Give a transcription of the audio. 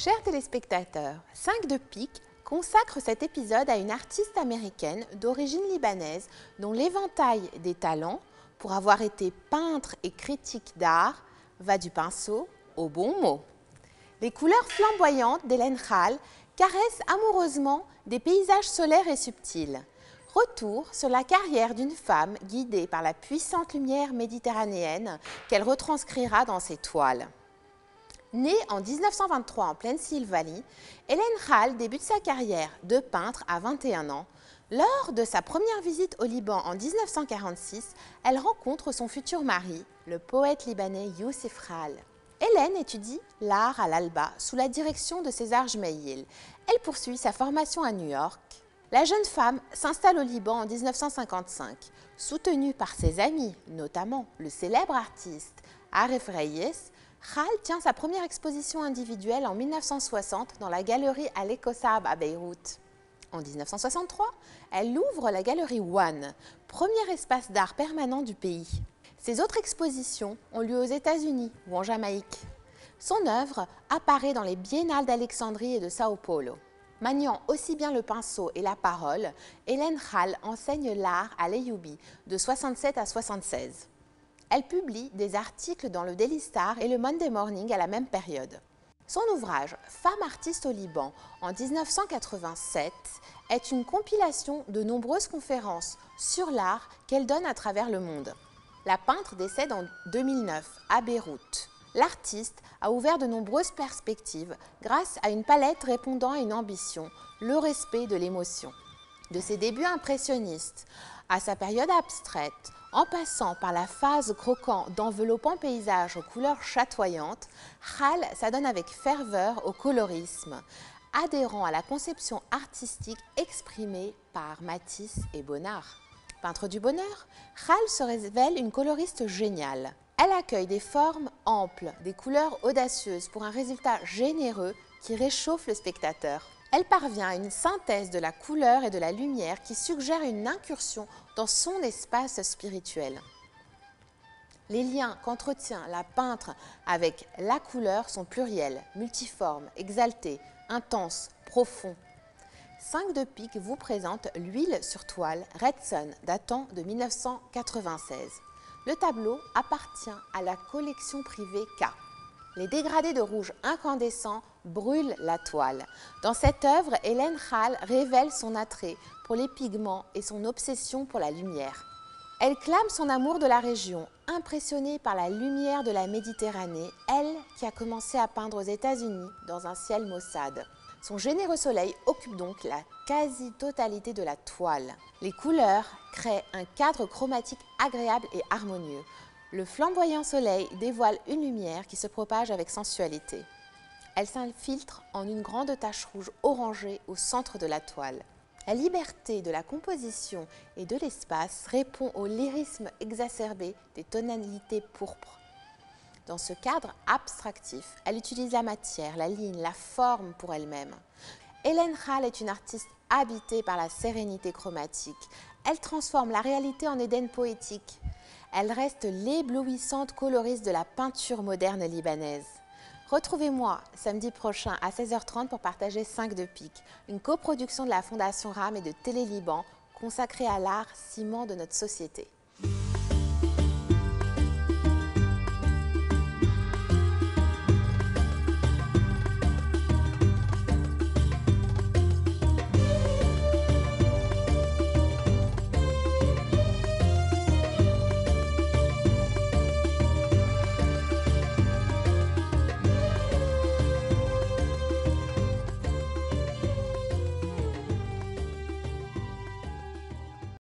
Chers téléspectateurs, 5 de pique consacre cet épisode à une artiste américaine d'origine libanaise dont l'éventail des talents, pour avoir été peintre et critique d'art, va du pinceau au bon mot. Les couleurs flamboyantes d'Hélène Khal caressent amoureusement des paysages solaires et subtils. Retour sur la carrière d'une femme guidée par la puissante lumière méditerranéenne qu'elle retranscrira dans ses toiles. Née en 1923 en Plaine-Sile Valley, Hélène Khal débute sa carrière de peintre à 21 ans. Lors de sa première visite au Liban en 1946, elle rencontre son futur mari, le poète libanais Youssef Khal. Hélène étudie l'art à l'Alba sous la direction de César Jmeil. Elle poursuit sa formation à New York. La jeune femme s'installe au Liban en 1955. Soutenue par ses amis, notamment le célèbre artiste Aref Reyes, Khal tient sa première exposition individuelle en 1960 dans la galerie Al-Ekossab à Beyrouth. En 1963, elle ouvre la galerie One, premier espace d'art permanent du pays. Ses autres expositions ont lieu aux États-Unis ou en Jamaïque. Son œuvre apparaît dans les biennales d'Alexandrie et de Sao Paulo. Maniant aussi bien le pinceau et la parole, Hélène Khal enseigne l'art à l'Ayyoubi de 67 à 76. Elle publie des articles dans le Daily Star et le Monday Morning à la même période. Son ouvrage « Femme artiste au Liban » en 1987 est une compilation de nombreuses conférences sur l'art qu'elle donne à travers le monde. La peintre décède en 2009 à Beyrouth. L'artiste a ouvert de nombreuses perspectives grâce à une palette répondant à une ambition, le respect de l'émotion. De ses débuts impressionnistes à sa période abstraite, en passant par la phase croquant d'enveloppants paysages aux couleurs chatoyantes, Khal s'adonne avec ferveur au colorisme, adhérant à la conception artistique exprimée par Matisse et Bonnard. Peintre du bonheur, Khal se révèle une coloriste géniale. Elle accueille des formes amples, des couleurs audacieuses pour un résultat généreux qui réchauffe le spectateur. Elle parvient à une synthèse de la couleur et de la lumière qui suggère une incursion dans son espace spirituel. Les liens qu'entretient la peintre avec la couleur sont pluriels, multiformes, exaltés, intenses, profonds. 5 de pique vous présente l'huile sur toile Red Sun datant de 1996. Le tableau appartient à la collection privée K. Les dégradés de rouge incandescent brûlent la toile. Dans cette œuvre, Hélène Khal révèle son attrait pour les pigments et son obsession pour la lumière. Elle clame son amour de la région, impressionnée par la lumière de la Méditerranée, elle qui a commencé à peindre aux États-Unis dans un ciel maussade. Son généreux soleil occupe donc la quasi-totalité de la toile. Les couleurs créent un cadre chromatique agréable et harmonieux. Le flamboyant soleil dévoile une lumière qui se propage avec sensualité. Elle s'infiltre en une grande tache rouge orangée au centre de la toile. La liberté de la composition et de l'espace répond au lyrisme exacerbé des tonalités pourpres. Dans ce cadre abstractif, elle utilise la matière, la ligne, la forme pour elle-même. Hélène Khal est une artiste habitée par la sérénité chromatique. Elle transforme la réalité en Éden poétique. Elle reste l'éblouissante coloriste de la peinture moderne libanaise. Retrouvez-moi samedi prochain à 16h30 pour partager 5 de pique, une coproduction de la Fondation RAM et de Télé Liban consacrée à l'art ciment de notre société.